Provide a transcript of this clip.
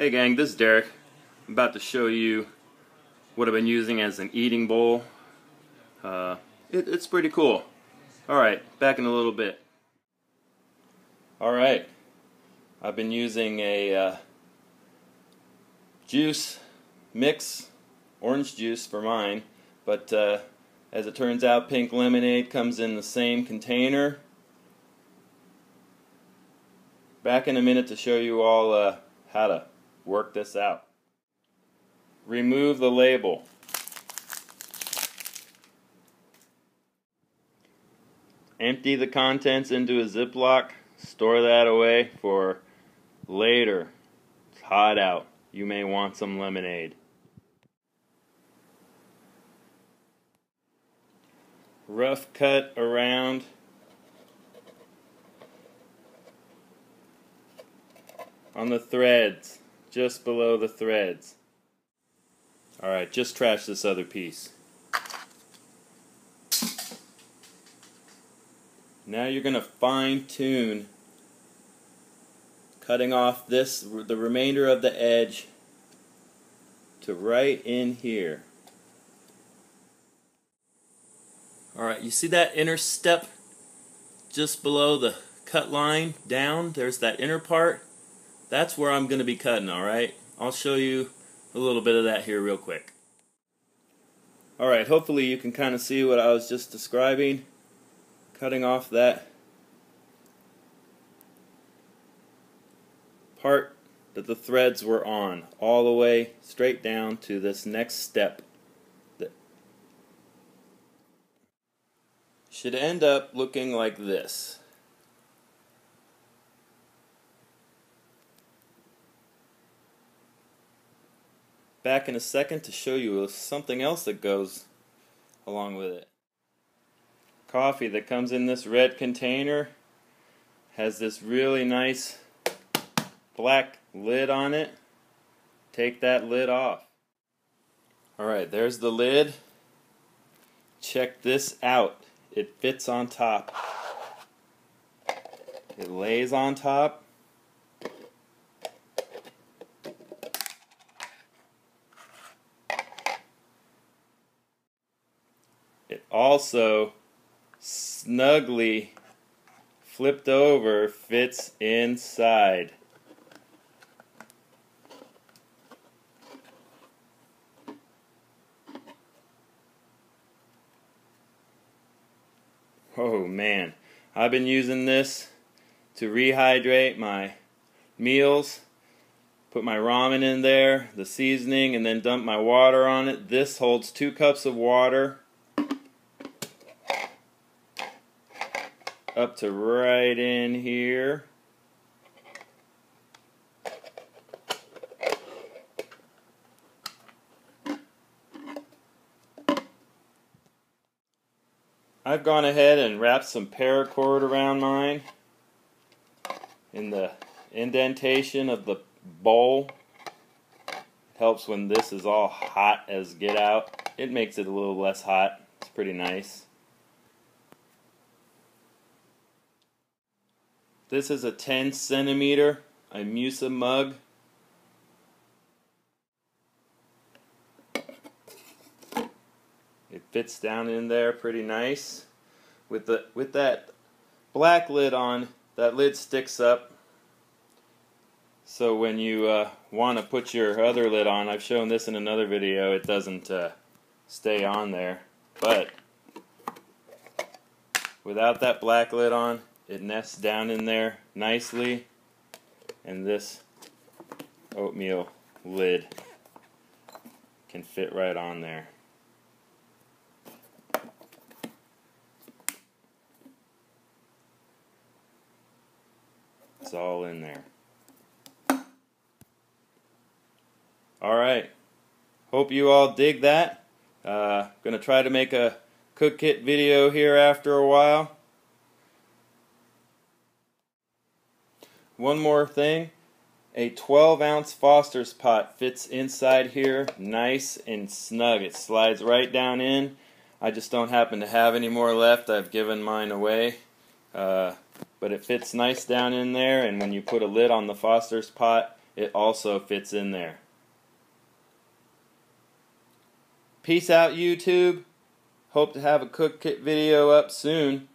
Hey gang, this is Derek. I'm about to show you what I've been using as an eating bowl. It's pretty cool. Alright, back in a little bit. Alright, I've been using a juice mix, orange juice for mine, but as it turns out, pink lemonade comes in the same container. Back in a minute to show you all how to work this out. Remove the label. Empty the contents into a Ziploc. Store that away for later. It's hot out. You may want some lemonade. Rough cut around. On the threads. Just below the threads. Alright, just trash this other piece. Now you're going to fine tune cutting off the remainder of the edge to right in here. Alright, you see that inner step just below the cut line down? There's that inner part. That's where I'm going to be cutting, alright? I'll show you a little bit of that here real quick. Alright, hopefully you can kind of see what I was just describing. Cutting off that part that the threads were on, all the way straight down to this next step. That should end up looking like this. Back in a second to show you something else that goes along with it. Coffee that comes in this red container has this really nice black lid on it. Take that lid off. Alright, there's the lid. Check this out. It fits on top. It lays on top. It also snugly flipped over fits inside. Oh man, I've been using this to rehydrate my meals, put my ramen in there, the seasoning, and then dump my water on it. This holds 2 cups of water. Up to right in here. I've gone ahead and wrapped some paracord around mine in the indentation of the bowl. It helps when this is all hot as get out. It makes it a little less hot. It's pretty nice. This is a 10 centimeter Imusa mug. It fits down in there pretty nice. With that black lid on, that lid sticks up. So when you want to put your other lid on, I've shown this in another video, it doesn't stay on there. But without that black lid on, it nests down in there nicely, and this oatmeal lid can fit right on there. It's all in there. Alright, hope you all dig that. Gonna try to make a cook kit video here after a while. One more thing, a 12-ounce Foster's pot fits inside here nice and snug. It slides right down in. I just don't happen to have any more left. I've given mine away. But it fits nice down in there, and when you put a lid on the Foster's pot, it also fits in there. Peace out, YouTube. Hope to have a cook kit video up soon.